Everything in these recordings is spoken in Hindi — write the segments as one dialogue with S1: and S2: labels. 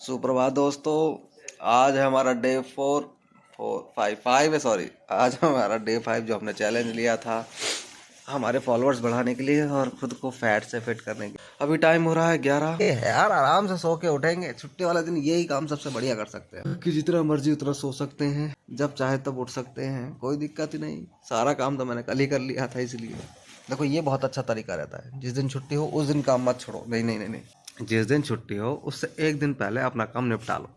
S1: सुप्रभात दोस्तों। आज है हमारा डे 4 4 5 5 है, सॉरी। आज हमारा डे 5 जो हमने चैलेंज लिया था हमारे फॉलोअर्स बढ़ाने के लिए और खुद को फैट से फिट करने के लिए। अभी टाइम हो रहा है 11। ये है यार, आराम से सो के उठेंगे। छुट्टी वाले दिन यही काम सबसे बढ़िया कर सकते हैं कि जितना मर्जी उतना सो सकते हैं, जब चाहे तब उठ सकते हैं, कोई दिक्कत ही नहीं। सारा काम तो मैंने कल ही कर लिया था, इसलिए देखो ये बहुत अच्छा तरीका रहता है। जिस दिन छुट्टी हो उस दिन काम मत छोड़ो। नहीं नहीं नहीं नहीं, जिस दिन छुट्टी हो उससे एक दिन पहले अपना काम निपटा लो।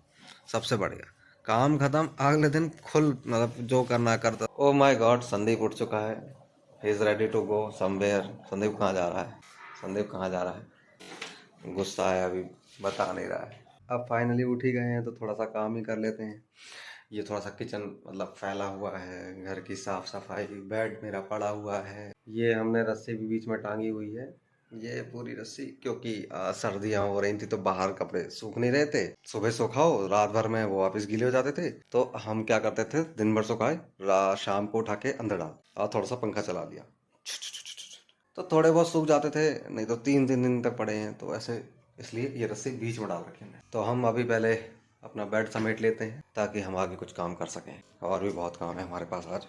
S1: सबसे बढ़िया काम खत्म, अगले दिन खुल मतलब जो करना कर दो। ओ माय गॉड, संदीप उठ चुका है। He is ready to go somewhere. Sandeep कहाँ जा रहा है? संदीप कहाँ जा रहा है? गुस्सा है अभी, बता नहीं रहा है। अब फाइनली उठ ही गए हैं तो थोड़ा सा काम ही कर लेते हैं। ये थोड़ा सा किचन मतलब फैला हुआ है, घर की साफ सफाई, बेड मेरा पड़ा हुआ है। ये हमने रस्सी भी बीच में टांगी हुई है, ये पूरी रस्सी, क्योंकि सर्दियां हो रही थी तो बाहर कपड़े सूख नहीं रहे थे। सुबह सुखाओ, रात भर में वो वापस गीले हो जाते थे, तो हम क्या करते थे, दिन भर सुखाए, शाम को उठा के अंदर डाल और थोड़ा सा पंखा चला दिया, तो थोड़े बहुत सूख जाते थे। नहीं तो 3 3 दिन तक पड़े हैं, तो ऐसे इसलिए ये रस्सी बीच में डाल रखी हमने। तो हम अभी पहले अपना बेड समेट लेते हैं ताकि हम आगे कुछ काम कर सकें। और भी बहुत काम है हमारे पास आज।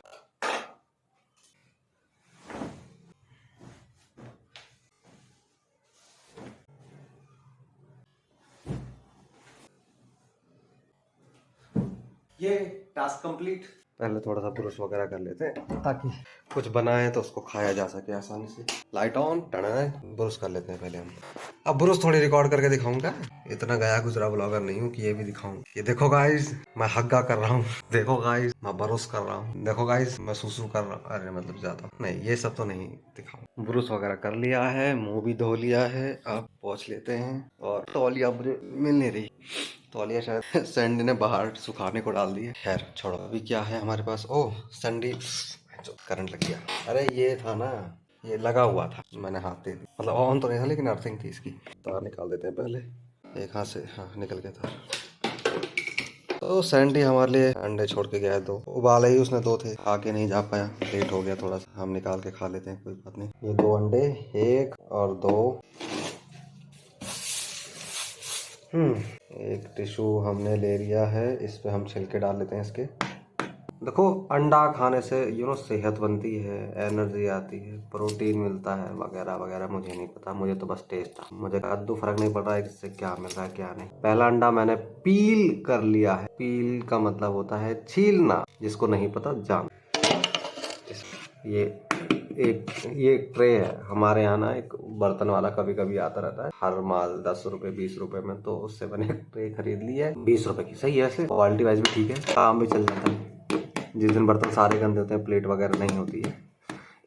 S1: ये टास्क कंप्लीट। पहले थोड़ा सा ब्रश वगैरह कर लेते हैं ताकि कुछ बनाए तो उसको खाया जा सके आसानी से। Light on, ton. ब्रश कर लेते हैं पहले हम। अब ब्रश थोड़ी रिकॉर्ड करके दिखाऊंगा। इतना गया गुजरा ब्लॉगर नहीं हूँ कि ये भी दिखाऊं। ये देखो गाइस, मैं हग्गा कर रहा हूँ। देखो गाइस, मैं ब्रश कर रहा हूँ। देखो गाइस, मैं सुसु कर रहा हूँ। अरे मतलब ज्यादा नहीं, ये सब तो नहीं दिखाऊं। ब्रश वगैरह कर लिया है, मुंह भी धो लिया है। अब पोंछ लेते हैं। और तौलिया मुझे मिल नहीं रही। तौलिया शायद सैंडी ने बाहर सुखाने को डाल दी है। खैर छोड़ो, अभी क्या है हमारे पास। ओह सैंडी, करंट लग गया। अरे ये था ना, ये लगा हुआ था, मैंने हाथ दे दी। मतलब ऑन तो नहीं था लेकिन अर्थिंग थी इसकी। तार निकाल देते हैं पहले। एक हाथ से, हाँ निकल गया था। तो सैंडी हमारे लिए अंडे छोड़ के गया है 2। उबाले ही उसने 2 थे, आके नहीं जा पाया, लेट हो गया थोड़ा सा। हम निकाल के खा लेते हैं, कोई बात नहीं। ये 2 अंडे, 1 और 2। एक टिश्यू हमने ले लिया है, इस पे हम छिलके डाल लेते हैं इसके। देखो अंडा खाने से सेहत बनती है, एनर्जी आती है, प्रोटीन मिलता है वगैरह वगैरह। मुझे नहीं पता, मुझे तो बस टेस्ट था। मुझे कद्दू फर्क नहीं पड़ रहा है इससे क्या मिल रहा है क्या नहीं। पहला अंडा मैंने पील कर लिया है। पील का मतलब होता है छीलना, जिसको नहीं पता जान। ये एक ट्रे है हमारे यहाँ ना, एक बर्तन वाला कभी कभी आता रहता है हर माल 10 रुपए 20 रुपए में, तो उससे मैंने एक ट्रे खरीद ली है 20 रुपए की। सही है, ऐसे क्वालिटी वाइज भी ठीक है, काम भी चल जाता है। जिस दिन बर्तन सारे गंदे होते हैं, प्लेट वगैरह नहीं होती है,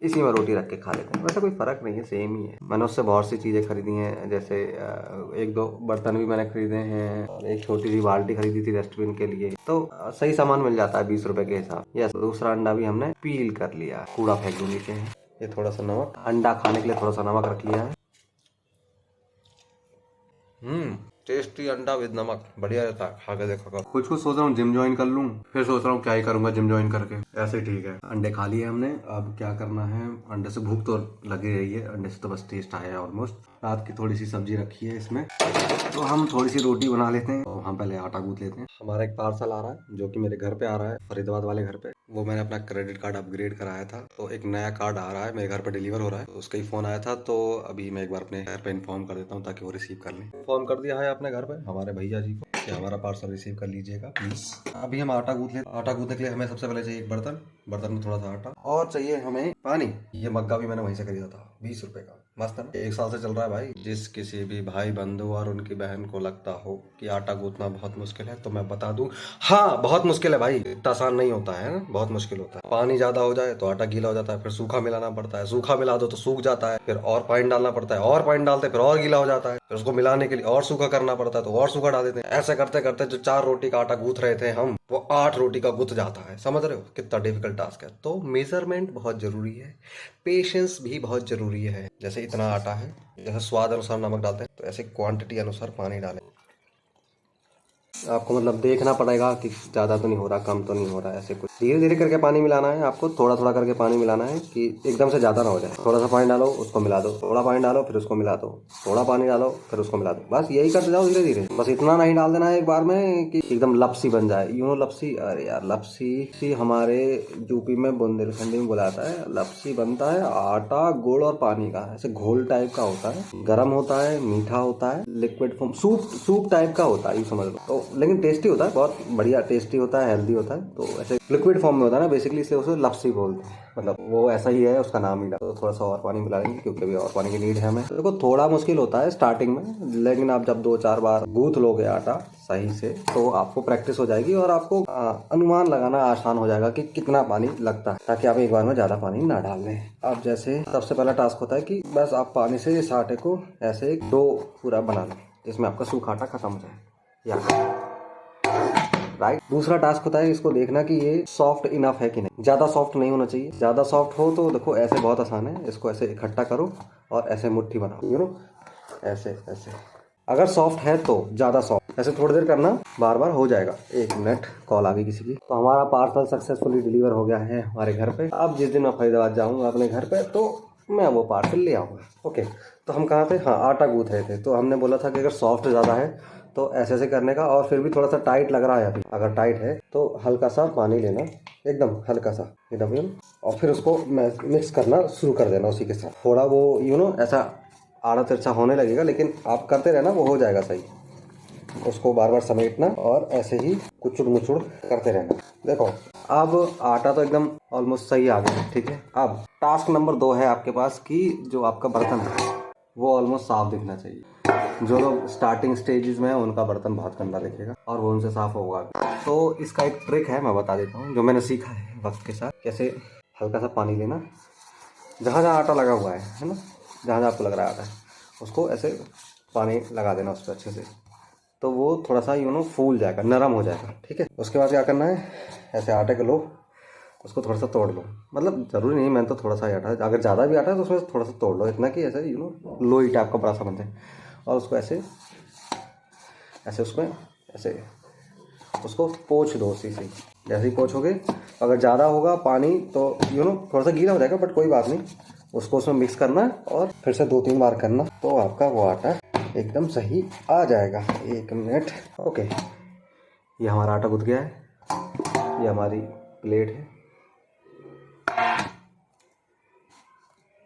S1: इसी में रोटी रख के खा लेते हैं। वैसे कोई फ़र्क नहीं है, सेम ही है। मैंने उससे बहुत सी चीज़ें खरीदी हैं, जैसे 1 2 बर्तन भी मैंने खरीदे हैं और एक छोटी सी बाल्टी खरीदी थी डस्टबिन के लिए। तो सही सामान मिल जाता है 20 रुपए के हिसाब। यस, दूसरा अंडा भी हमने पील कर लिया, कूड़ा फेंक दो नीचे। ये थोड़ा सा नमक, अंडा खाने के लिए थोड़ा सा नमक रख लिया है। टेस्टी अंडा विद नमक बढ़िया रहता है, खा के देखो। कुछ कुछ सोच रहा हूँ जिम ज्वाइन कर लूँ, फिर सोच रहा हूँ क्या ही करूंगा जिम ज्वाइन करके। ऐसे ठीक है। अंडे खा लिए हमने, अब क्या करना है। अंडे से भूख तो लगी रही है, अंडे से तो बस टेस्ट आया है ऑलमोस्ट। रात की थोड़ी सी सब्जी रखी है इसमें, तो हम थोड़ी सी रोटी बना लेते हैं। तो हम पहले आटा गूंथ लेते हैं। हमारा एक पार्सल आ रहा है जो कि मेरे घर पे आ रहा है, फरीदाबाद वाले घर पे। वो मैंने अपना क्रेडिट कार्ड अपग्रेड कराया था, तो एक नया कार्ड आ रहा है मेरे घर पे, डिलीवर हो रहा है। उसका ही फोन आया था, तो अभी मैं एक बार अपने घर पे इन्फॉर्म कर देता हूँ ताकि वो रिसीव कर लें। इन्फॉर्म कर दिया है अपने घर पे हमारे भैया जी को कि हमारा पार्सल रिसीव कर लीजिएगा प्लीज। अभी हम आटा गूंथ लेते। आटा गूंथने के लिए हमें सबसे पहले चाहिए एक बर्तन, बर्तन में थोड़ा सा आटा, और चाहिए हमें पानी। ये मग्गा भी मैंने वहीं से खरीदा था 20 रुपए का, मस्त है। 1 साल से चल रहा है भाई। जिस किसी भी भाई बंधु और उनकी बहन को लगता हो कि आटा गूंथना बहुत मुश्किल है, तो मैं बता दूं, हाँ बहुत मुश्किल है भाई, इतना आसान नहीं होता है ना, बहुत मुश्किल होता है। पानी ज्यादा हो जाए तो आटा गीला हो जाता है, फिर सूखा मिलाना पड़ता है, सूखा मिला दो तो सूख जाता है, फिर और पानी डालना पड़ता है, और पानी डालते फिर और गीला हो जाता है, फिर उसको मिलाने के लिए और सूखा करना पड़ता है, तो और सूखा डाल देते हैं। ऐसे करते करते जो 4 रोटी का आटा गूंथ रहे थे हम, वो 8 रोटी का गुथ जाता है। समझ रहे हो कितना डिफिकल्ट टास्क है। तो मेजरमेंट बहुत जरूरी है, पेशेंस भी बहुत जरूरी है। जैसे इतना आटा है, जैसे स्वाद अनुसार नमक डालते हैं, तो ऐसे क्वांटिटी अनुसार पानी डालें।
S2: आपको मतलब देखना पड़ेगा कि ज़्यादा तो नहीं हो रहा, कम तो नहीं हो रहा है, ऐसे कुछ धीरे धीरे करके पानी मिलाना है आपको, थोड़ा थोड़ा करके पानी मिलाना है कि एकदम से ज़्यादा ना हो जाए। थोड़ा सा पानी डालो, उसको मिला दो, थोड़ा पानी डालो, फिर उसको मिला दो, थोड़ा पानी डालो, फिर उसको मिला दो। बस यही करते जाओ धीरे धीरे। बस इतना नहीं डाल देना है एक बार में कि एकदम लपसी बन जाए। यूँ लपसी, अरे यार लपसी हमारे यूपी में बुंदेलखंडी में बुलाता है। लपसी बनता है आटा, गुड़ और पानी का, ऐसे घोल टाइप का होता है, गर्म होता है, मीठा होता है, लिक्विड फॉर्म, सूप टाइप का होता है, यूँ समझ लो। तो लेकिन टेस्टी होता है, बहुत बढ़िया टेस्टी होता है, हेल्दी होता है। तो ऐसे लिक्विड फॉर्म में होता है ना बेसिकली, इसलिए उसे लपसी बोलते हैं। मतलब वो ऐसा ही है, उसका नाम ही। तो थोड़ा सा और पानी मिला लेंगे क्योंकि अभी और पानी की नीड है हमें। तो देखो थोड़ा मुश्किल होता है स्टार्टिंग में, लेकिन आप जब 2-4 बार गूंथ लोगे आटा सही से तो आपको प्रैक्टिस हो जाएगी और आपको अनुमान लगाना आसान हो जाएगा कि कितना पानी लगता है, ताकि आप एक बार में ज़्यादा पानी ना डाल लें। अब जैसे सबसे पहला टास्क होता है कि बस आप पानी से इस आटे को ऐसे एक डो पूरा बना लें जिसमें आपका सूखा आटा खत्म हो जाए, राइट। दूसरा टास्क होता है इसको देखना कि ये सॉफ्ट इनफ है कि नहीं। ज़्यादा सॉफ्ट नहीं होना चाहिए। ज़्यादा सॉफ्ट हो तो देखो ऐसे बहुत आसान है, इसको ऐसे इकट्ठा करो और ऐसे मुट्ठी बनाओ, यू नो, ऐसे ऐसे। अगर सॉफ्ट है तो ज़्यादा सॉफ्ट, ऐसे थोड़ी देर करना, बार बार हो जाएगा। 1 मिनट, कॉल आ गई किसी की। तो हमारा पार्सल सक्सेसफुली डिलीवर हो गया है हमारे घर पे। अब जिस दिन मैं फरीदाबाद जाऊँगा अपने घर पे तो मैं वो पार्सल ले आऊँगा। ओके, तो हम कहाँ थे? हाँ, आटा गूँथ रहे थे। तो हमने बोला था कि अगर सॉफ्ट ज़्यादा है तो ऐसे ऐसे करने का, और फिर भी थोड़ा सा टाइट लग रहा है अभी, अगर टाइट है तो हल्का सा पानी लेना, एकदम हल्का सा, एकदम और फिर उसको मिक्स करना शुरू कर देना उसी के साथ। थोड़ा वो ऐसा आड़ा तिरछा होने लगेगा, लेकिन आप करते रहना, वो हो जाएगा सही। उसको बार बार समेटना और ऐसे ही कुचुड़ मुचुड़ करते रहना। देखो अब आटा तो एकदम ऑलमोस्ट सही आ गया, ठीक है। अब टास्क नंबर 2 है आपके पास कि जो आपका बर्तन है वो ऑलमोस्ट साफ दिखना चाहिए। जो लोग स्टार्टिंग स्टेजेस में है उनका बर्तन बहुत गंदा दिखेगा और वो उनसे साफ होगा। तो इसका एक ट्रिक है, मैं बता देता हूँ, जो मैंने सीखा है वक्त के साथ। कैसे? हल्का सा पानी लेना, जहाँ जहाँ आटा लगा हुआ है ना, जहाँ जहाँ आपको लग रहा है आटा है, उसको ऐसे पानी लगा देना उस पर अच्छे से, तो वो थोड़ा सा फूल जाएगा, नरम हो जाएगा, ठीक है। उसके बाद क्या करना है, ऐसे आटे को लो, उसको थोड़ा सा तोड़ लो। मतलब ज़रूरी नहीं, मैंने तो थोड़ा सा ही आटा है, अगर ज़्यादा भी आटा है तो उसमें थोड़ा सा तोड़ लो, इतना कि ऐसे लोई टाइप का बड़ा सा बन जाए। और उसको ऐसे ऐसे उसमें ऐसे उसको पोंछ दो उसी से। जैसे ही पोंछोगे, अगर ज़्यादा होगा पानी तो थोड़ा सा गीला हो जाएगा, बट कोई बात नहीं, उसको उसमें मिक्स करना है और फिर से 2-3 बार करना, तो आपका वो आटा एकदम सही आ जाएगा। 1 मिनट। ओके, ये हमारा आटा गूंथ गया है, ये हमारी प्लेट है,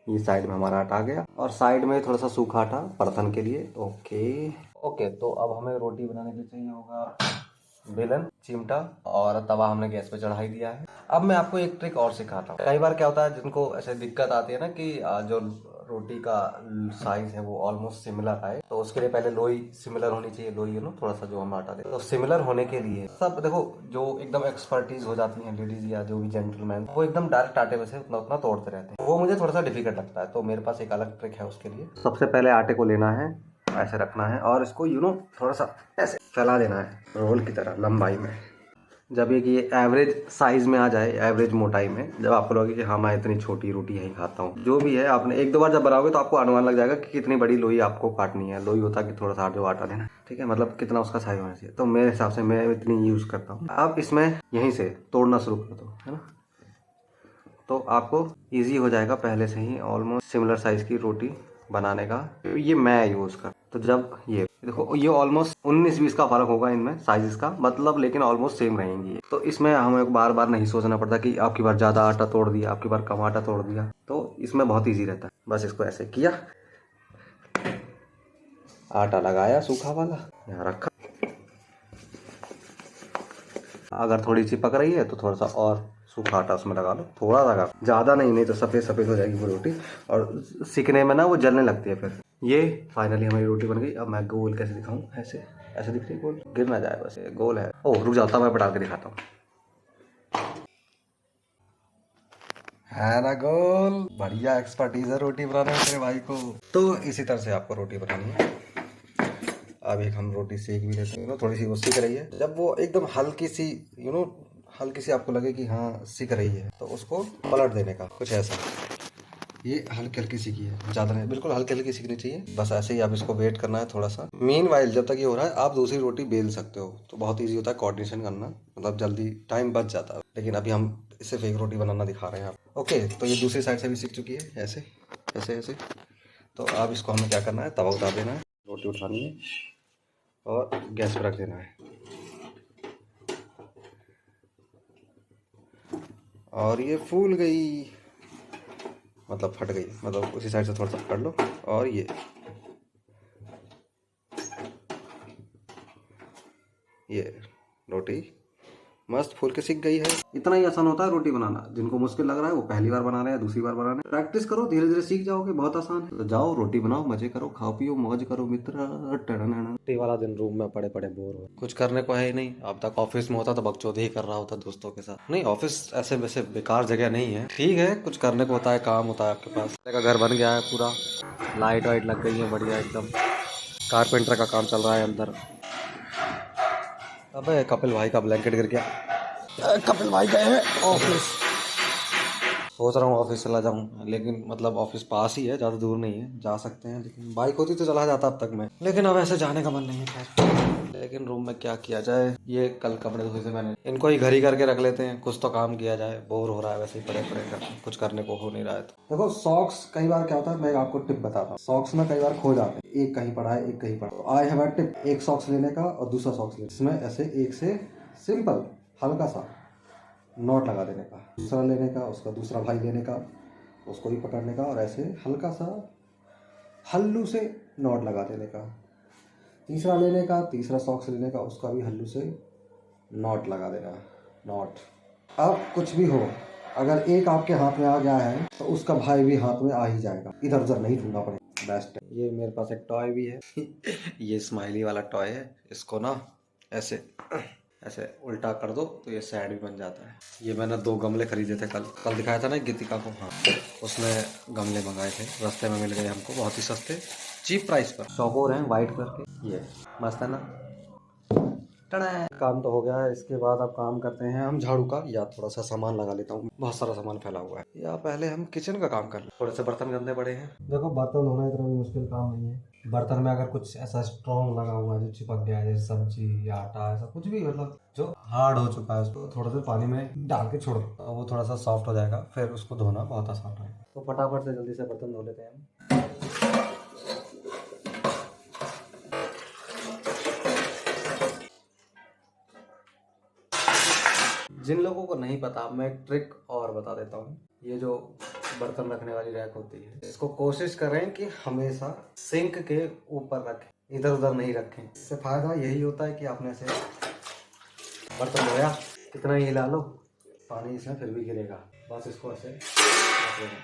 S2: ये साइड में हमारा आटा आ गया और साइड में थोड़ा सा सूखा आटा बर्तन के लिए। ओके, तो अब हमें रोटी बनाने के लिए चाहिए होगा बेलन, चिमटा और तवा हमने गैस पे चढ़ा ही दिया है। अब मैं आपको एक ट्रिक और सिखाता हूँ। कई बार क्या होता है, जिनको ऐसे दिक्कत आती है ना कि जो रोटी का साइज है वो ऑलमोस्ट सिमिलर आए, तो उसके लिए पहले लोई सिमिलर होनी चाहिए। लोई थोड़ा सा जो हम आटा दे, तो सिमिलर होने के लिए सब देखो, जो एकदम एक्सपर्टीज हो जाती है लेडीज या जो भी जेंटलमैन, वो एकदम डायरेक्ट आटे में से उतना उतना तोड़ते रहते हैं। वो मुझे थोड़ा सा डिफिकल्ट लगता है, तो मेरे पास एक अलग ट्रिक है उसके लिए। सबसे पहले आटे को लेना है, ऐसे रखना है और इसको थोड़ा सा ऐसे फैला देना है रोल की तरह लंबाई में। जब ये एवरेज साइज में आ जाए, एवरेज मोटाई में, जब आपको लगे कि हाँ मैं इतनी छोटी रोटी यही खाता हूँ, जो भी है, आपने 1-2 बार जब बनाओगे तो आपको अनुमान लग जाएगा कि कितनी बड़ी लोई आपको काटनी है। लोई होता है कि थोड़ा सा जो आटा लेना, ठीक है, मतलब कितना उसका साइज होना चाहिए। तो मेरे हिसाब से मैं इतनी यूज़ करता हूँ। आप इसमें यहीं से तोड़ना शुरू कर दो, है ना, तो आपको ईजी हो जाएगा पहले से ही ऑलमोस्ट सिमिलर साइज की रोटी बनाने का। ये मैं यूज़ कर, तो जब ये देखो, ये ऑलमोस्ट 19-20 का फर्क होगा इनमें साइजेस का, मतलब, लेकिन ऑलमोस्ट सेम रहेंगी। तो इसमें हमें बार बार नहीं सोचना पड़ता कि आपकी बार ज़्यादा आटा तोड़ दिया, आपकी बार कम आटा तोड़ दिया, तो इसमें बहुत ईजी रहता है। बस इसको ऐसे किया, आटा लगाया सूखा वाला, यहाँ रखा। अगर थोड़ी सी पक रही है तो थोड़ा सा और सूखा आटा उसमें लगा लो, थोड़ा लगा, ज़्यादा नहीं तो सफ़ेद सफ़ेद हो जाएगी वो रोटी और सिकने में ना वो जलने लगती है फिर। ये फाइनली हमारी रोटी बन गई। अब मैं गोल कैसे दिखाऊं, ऐसे ऐसे दिख रही है, गोल गिर ना जाए, बस ये गोल है। ओह रुक जाता, मैं पटा के दिखाता हूँ, है ना गोल। बढ़िया एक्सपर्टीज है रोटी बनाने में तेरे भाई को। तो इसी तरह से आपको रोटी बनानी है। अब एक हम रोटी सेक भी लेते हैं, थोड़ी सी वो सिक रही है, जब वो एकदम हल्की सी हल्की सी आपको लगे कि हाँ सिक रही है, तो उसको पलट देने का, कुछ ऐसा। ये हल्की हल्की सीखी है, ज़्यादा नहीं, बिल्कुल हल्की हल्की सीखनी चाहिए। बस ऐसे ही आप इसको वेट करना है थोड़ा सा। मीन वाइल जब तक ये हो रहा है आप दूसरी रोटी बेल सकते हो, तो बहुत ईजी होता है कोऑर्डिनेशन करना, मतलब जल्दी टाइम बच जाता है। लेकिन अभी हम सिर्फ एक रोटी बनाना दिखा रहे हैं आप। ओके, तो ये दूसरी साइड से भी सीख चुकी है, ऐसे ऐसे ऐसे। तो अब इसको हमें क्या करना है, तवा उतार देना है, रोटी उठानी है और गैस पर रख देना है। और ये फूल गई, मतलब फट गई, मतलब उसी साइड से थोड़ा सा पकड़ लो। और ये रोटी मस्त फूल के सीख गई है। इतना ही आसान होता है रोटी बनाना। जिनको मुश्किल लग रहा है वो पहली बार बना रहे हैं, दूसरी बार बना रहे हैं। प्रैक्टिस करो, धीरे धीरे सीख जाओगे, बहुत आसान है। तो जाओ रोटी बनाओ, मजे करो, खाओ पियो, मौज करो मित्र। छुट्टी वाला दिन रूम में पड़े पड़े बोर हो, कुछ करने को है ही नहीं। अब तक ऑफिस में होता तो बकचोदी ही कर रहा होता दोस्तों के साथ। नहीं, ऑफिस ऐसे वैसे बेकार जगह नहीं है, ठीक है, कुछ करने को होता है, काम होता है आपके पास। घर बन गया है पूरा, लाइट वाइट लग गई है बढ़िया एकदम, कारपेंटर का काम चल रहा है अंदर। अबे कपिल भाई का ब्लैंकेट गिर गया। कपिल भाई गए हैं ऑफिस। सोच रहा हूँ ऑफिस चला जाऊँ, लेकिन मतलब ऑफिस पास ही है, ज़्यादा दूर नहीं है, जा सकते हैं। लेकिन बाइक होती तो चला जाता अब तक मैं, लेकिन अब ऐसे जाने का मन नहीं है खैर। लेकिन रूम में क्या किया जाए, ये कल कपड़े धोए थे मैंने, इनको ही घर ही करके रख लेते हैं, कुछ तो काम किया जाए। बोर हो रहा है वैसे ही पड़े पड़े कर, कुछ करने को हो नहीं रहा है। तो देखो सॉक्स कई बार क्या होता है, मैं आपको टिप बताता हूँ। सॉक्स ना कई बार खो जाते हैं, एक कहीं पड़ा है एक कहीं पड़ा। आई हैव अ टिप, एक सॉक्स लेने का और दूसरा सॉक्स लेने, इसमें ऐसे एक से सिंपल हल्का सा नॉट लगा देने का, दूसरा लेने का, उसका दूसरा भाई लेने का, उसको भी पकड़ने का और ऐसे हल्का सा हल्लू से नॉट लगा देने का, तीसरा लेने का, तीसरा सॉक्स लेने का, उसका भी हल्लू से नॉट लगा देना। नॉट। अब कुछ भी हो, अगर एक आपके हाथ में आ गया है तो उसका भाई भी हाथ में आ ही जाएगा, इधर उधर नहीं ढूंढना पड़ेगा। बेस्ट है। ये मेरे पास एक टॉय भी है ये स्माइली वाला टॉय है। इसको ना ऐसे ऐसे उल्टा कर दो तो ये सैड भी बन जाता है। ये मैंने 2 गमले खरीदे थे, कल दिखाया था ना गीतिका को, हाँ, उसने गमले मंगाए थे, रास्ते में मिल गए हमको बहुत ही सस्ते, चीप प्राइस पर। शॉपोर हैं वाइट कलर के, ये मस्त है ना। काम तो हो गया है, इसके बाद अब काम करते हैं हम झाड़ू का, या थोड़ा सा सामान लगा लेता हूँ, बहुत सारा सामान फैला हुआ है, या पहले हम किचन का काम कर ले। थोड़े से बर्तन गंदे पड़े हैं। देखो बर्तन धोना इतना भी मुश्किल काम नहीं है। बर्तन में अगर कुछ ऐसा स्ट्रॉन्ग लगा हुआ है जो चिपक गया है, जैसे सब्जी या आटा, ऐसा कुछ भी, मतलब जो हार्ड हो चुका है, उसको थोड़ा सा पानी में डाल के छोड़ो, वो थोड़ा सा सॉफ्ट हो जाएगा, फिर उसको धोना बहुत आसान रहेगा। तो फटाफट से जल्दी से बर्तन धो लेते हैं हम। जिन लोगों को नहीं पता, मैं एक ट्रिक और बता देता हूँ। ये जो बर्तन रखने वाली रैक होती है, इसको कोशिश करें कि हमेशा सिंक के ऊपर रखें, इधर उधर नहीं रखें। इससे फायदा यही होता है कि आपने से बर्तन धोया, कितना ही हिला लो, पानी इसमें फिर भी गिरेगा। बस इसको ऐसे रख लेना,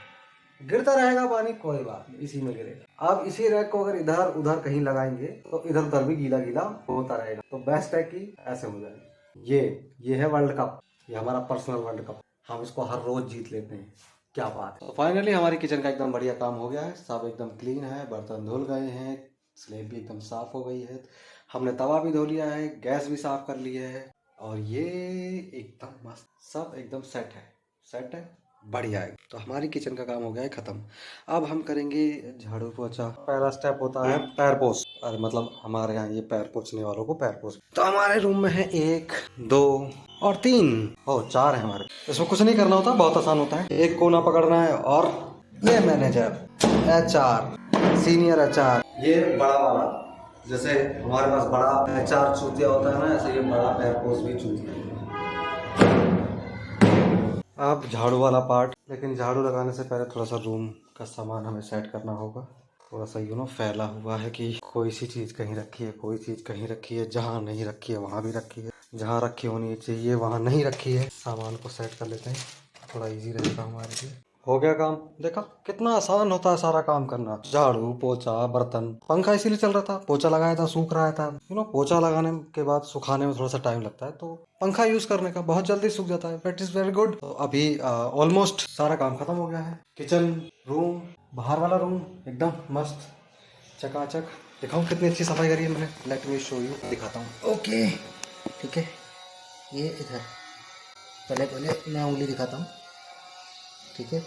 S2: गिरता रहेगा पानी, कोई बात नहीं, इसी में गिरेगा। आप इसी रैक को अगर इधर उधर कहीं लगाएंगे तो इधर उधर भी गीला गीला होता रहेगा। तो बेस्ट है कि ऐसे हो जाए। ये है वर्ल्ड कप, ये हमारा पर्सनल वर्ल्ड कप, हम इसको हर रोज जीत लेते हैं, क्या बात है। तो फाइनली हमारी किचन का एकदम बढ़िया काम हो गया है, सब एकदम क्लीन है, बर्तन धुल गए हैं, स्लेब भी एकदम साफ हो गई है, हमने तवा भी धो लिया है, गैस भी साफ कर लिया है, और ये एकदम मस्त, सब एकदम सेट है, बढ़िया है। तो हमारी किचन का काम हो गया है खत्म। अब हम करेंगे झाड़ू पोछा। पहला स्टेप होता है पैर पोछ, अरे मतलब हमारे यहाँ ये पैर पोछने वालों को पैर पोछ। तो हमारे रूम में है 1 2 और 3, 4 है हमारे। इसमें कुछ नहीं करना होता, बहुत आसान होता है। एक कोना पकड़ना है और ये मैनेजर, HR, सीनियर HR, ये बड़ा वाला, जैसे हमारे पास बड़ा HR चूतिया होता है ना, ऐसे ये बड़ा पैर पोछ भी चूतिया है। अब झाड़ू वाला पार्ट, लेकिन झाड़ू लगाने से पहले थोड़ा सा रूम का सामान हमें सेट करना होगा। थोड़ा सा फैला हुआ है कि कोई सी चीज़ कहीं रखी है, कोई चीज़ कहीं रखी है, जहाँ नहीं रखी है वहाँ भी रखी है, जहाँ रखी होनी चाहिए वहाँ नहीं रखी है। सामान को सेट कर लेते हैं, थोड़ा इजी रहेगा हमारे लिए। हो गया काम, देखा कितना आसान होता है सारा काम करना। झाड़ू पोछा बर्तन, पंखा इसीलिए चल रहा था, पोछा लगाया था, सूख रहा था। पोछा लगाने के बाद सुखाने में थोड़ा सा टाइम लगता है, तो पंखा यूज करने का बहुत जल्दी सूख जाता है। That is very good. तो अभी ऑलमोस्ट सारा काम खत्म हो गया है। किचन रूम, बाहर वाला रूम एकदम मस्त चकाचक। दिखाऊं कितनी अच्छी सफाई करी है मैंने, लेट मी शो यू, दिखाता हूँ। ओके ठीक है, ये इधर पहले मैं उंगली दिखाता हूँ, ठीक है,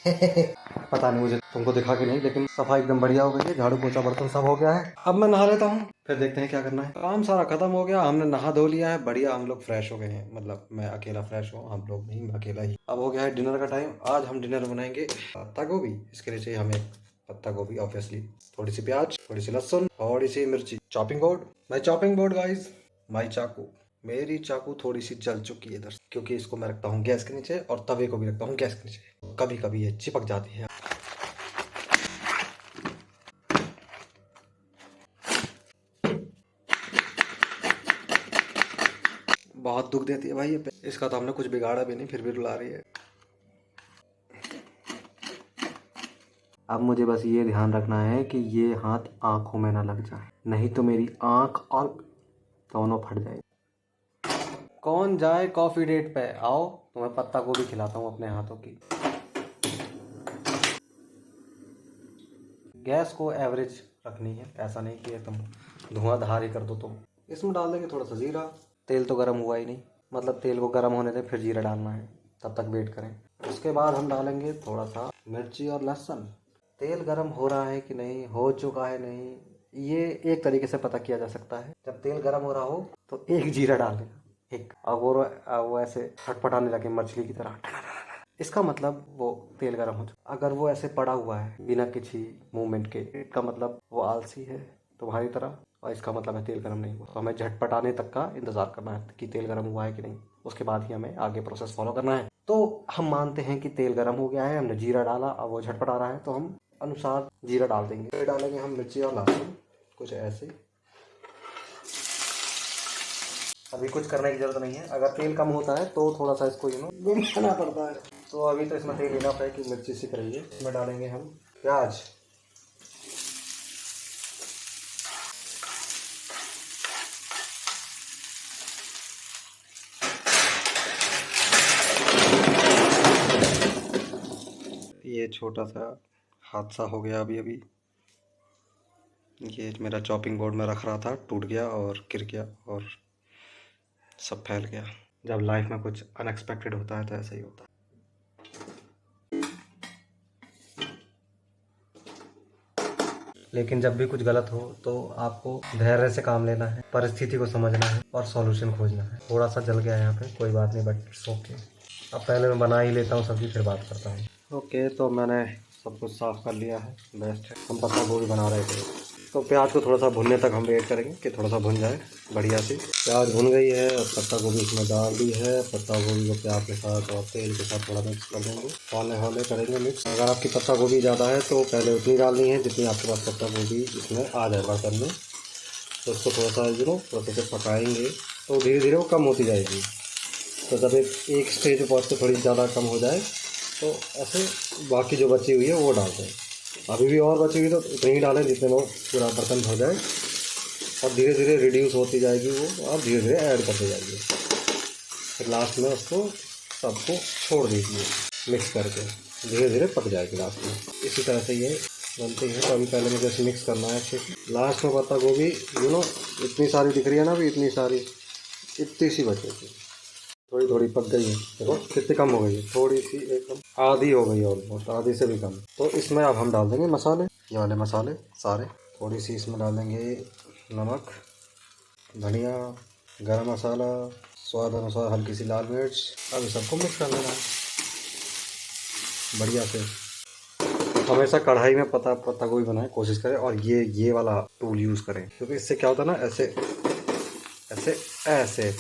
S2: पता नहीं मुझे तुमको दिखा के नहीं, लेकिन सफाई एकदम बढ़िया हो गई है, झाड़ू पोछा बर्तन सब हो गया है। अब मैं नहा लेता हूँ, फिर देखते हैं क्या करना है। काम सारा खत्म हो गया, हमने नहा धो लिया है, बढ़िया हम लोग फ्रेश हो गए हैं। मतलब मैं अकेला फ्रेश हूँ, हम लोग नहीं, मैं अकेला ही। अब हो गया है डिनर का टाइम। आज हम डिनर बनाएंगे पत्ता गोभी। इसके लिए चाहिए हमें पत्ता गोभी ऑब्वियसली, थोड़ी सी प्याज, थोड़ी सी लहसुन, थोड़ी सी मिर्ची, चॉपिंग बोर्ड, माई चॉपिंग बोर्ड गाइस, माई चाकू। मेरी चाकू थोड़ी सी जल चुकी है इधर, क्योंकि इसको मैं रखता हूँ गैस के नीचे और तवे को भी रखता हूँ गैस के नीचे, कभी कभी ये चिपक जाती है। बहुत दुख देती है भाई ये। इसका तो हमने कुछ बिगाड़ा भी नहीं, फिर भी रुला रही है। अब मुझे बस ये ध्यान रखना है कि ये हाथ आंखों में ना लग जाए, नहीं तो मेरी आंख और दोनों फट जाए। कौन जाए कॉफी डेट पे? आओ, तुम्हें पत्ता गोभी खिलाता हूँ अपने हाथों की। गैस को एवरेज रखनी है, ऐसा नहीं कि तुम धुआंधार ही कर दो तुम। इसमें डाल देंगे थोड़ा सा जीरा। तेल तो गर्म हुआ ही नहीं, मतलब तेल को गर्म होने दें फिर जीरा डालना है, तब तक वेट करें। उसके बाद हम डालेंगे थोड़ा सा मिर्ची और लहसुन। तेल गर्म हो रहा है कि नहीं, हो चुका है नहीं, ये एक तरीके से पता किया जा सकता है। जब तेल गर्म हो रहा हो तो एक जीरा डाल देना, एक। अब वो ऐसे फटफटाने लगे मछली की तरह, इसका मतलब वो तेल गर्म हो चुका। अगर वो ऐसे पड़ा हुआ है बिना किसी मूवमेंट के, इसका मतलब वो आलसी है तुम्हारी तरह, और इसका मतलब है तेल गर्म नहीं हुआ। तो हमें झटपटाने तक का इंतजार करना है कि तेल गर्म हुआ है कि नहीं, उसके बाद ही हमें आगे प्रोसेस फॉलो करना है। तो हम मानते हैं कि तेल गर्म हो गया है, हमने जीरा डाला, अब वो झटपटा रहा है, तो हम अनुसार जीरा डाल देंगे। फिर डालेंगे हम मिर्ची और लहसुन, कुछ ऐसे। अभी कुछ करने की जरूरत नहीं है, अगर तेल कम होता है तो थोड़ा सा इसको घुमाना पड़ता है। तो अभी तो इसमें तेल इनफ है कि मिर्ची सीख रही है। इसमें डालेंगे हम प्याज, ये छोटा सा हादसा हो गया अभी अभी। ये मेरा चॉपिंग बोर्ड में रख रहा था, टूट गया और गिर गया और सब फैल गया। जब लाइफ में कुछ अनएक्सपेक्टेड होता है तो ऐसा ही होता है। लेकिन जब भी कुछ गलत हो तो आपको धैर्य से काम लेना है, परिस्थिति को समझना है और सॉल्यूशन खोजना है। थोड़ा सा जल गया यहाँ पे, कोई बात नहीं, बट इट्स ओके। अब पहले मैं बना ही लेता हूँ सब्जी, फिर बात करता हूँ। ओके, तो मैंने सब कुछ साफ़ कर लिया है, बेस्ट है। हम पत्ता गोभी बना रहे थे, तो प्याज को थोड़ा सा भुनने तक हम वेट करेंगे कि थोड़ा सा भुन जाए बढ़िया सी। प्याज भुन गई है और पत्ता गोभी इसमें डाल दी है। पत्ता गोभी को प्याज के साथ और तेल के साथ थोड़ा मिक्स कर देंगे, हौले हौले करेंगे मिक्स। अगर आपकी पत्ता गोभी ज़्यादा है तो पहले उतनी डालनी है जितनी आपके पास पत्ता गोभी इसमें आ जाए बर्तन में। तो उसको थोड़ा सा थोड़ा सा पकाएंगे तो धीरे धीरे वो कम होती जाएगी। तो जब एक स्टेज पर पहुँच के थोड़ी ज़्यादा कम हो जाए तो ऐसे बाकी जो बची हुई है वो डालते हैं। अभी भी और बची हुई तो इतनी ही डालें जितने वो पूरा बर्तन भर जाए, और धीरे धीरे रिड्यूस होती जाएगी वो, और धीरे धीरे ऐड करते जाइए। फिर लास्ट में उसको सबको छोड़ दीजिए मिक्स करके, धीरे धीरे पक जाएगी लास्ट में। इसी तरह से ये बनती है। तो अभी पहले मुझे इसे मिक्स करना है अच्छे से। लास्ट में पत्ता गोभी इतनी सारी दिख रही है ना, अभी इतनी सारी, इतनी सी बची थी, थोड़ी थोड़ी पक गई है। देखो कितनी कम हो गई है, थोड़ी सी एकदम आधी हो गई है, ऑलमोस्ट आधी से भी कम। तो इसमें अब हम डाल देंगे मसाले, ये वाले मसाले सारे। थोड़ी सी इसमें डाल देंगे नमक, धनिया, गरम मसाला, स्वाद अनुसार हल्की सी लाल मिर्च। अब सबको मिक्स कर देना है बढ़िया से। हमेशा कढ़ाई में पत्ता गोभी बनाए कोशिश करें, और ये वाला टूल यूज़ करें, क्योंकि इससे क्या होता है ना, ऐसे ऐसे ऐसे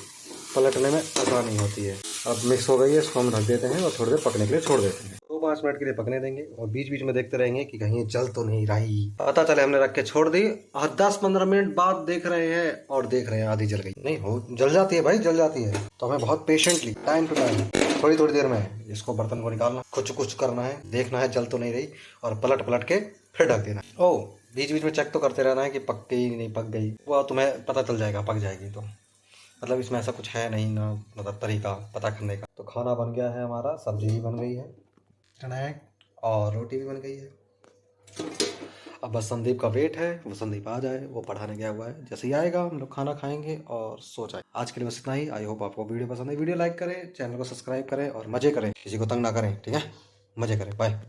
S2: पलटने में आसानी होती है। अब मिक्स हो गई है, इसको हम ढक देते हैं और थोड़ी देर पकने के लिए छोड़ देते हैं। 2-5 मिनट के लिए पकने देंगे, और बीच बीच में देखते रहेंगे कि कहीं जल तो नहीं रही। पता चले हमने रख के छोड़ दी और 10-15 मिनट बाद देख रहे हैं, और देख रहे हैं आधी जल गई। नहीं हो, जल जाती है भाई, जल जाती है। तो हमें बहुत पेशेंटली टाइम टू टाइम थोड़ी थोड़ी देर में इसको बर्तन को निकालना, कुछ करना है, देखना है जल तो नहीं रही, और पलट के फिर ढक देना। ओ बीच बीच में चेक तो करते रहना है कि पक गई नहीं पक गई, वो तुम्हें पता चल जाएगा पक जाएगी तो। मतलब इसमें ऐसा कुछ है नहीं ना, मतलब तरीका पता करने का। तो खाना बन गया है हमारा, सब्जी भी बन गई है और रोटी भी बन गई है। अब बस संदीप का वेट है, वो संदीप आ जाए, वो पढ़ाने गया हुआ है। जैसे ही आएगा हम लोग खाना खाएंगे और सो जाए। आज के लिए बस इतना ही। आई होप आपको वीडियो पसंद है। वीडियो लाइक करें, चैनल को सब्सक्राइब करें और मजे करें, किसी को तंग ना करें, ठीक है। मजे करें, बाय।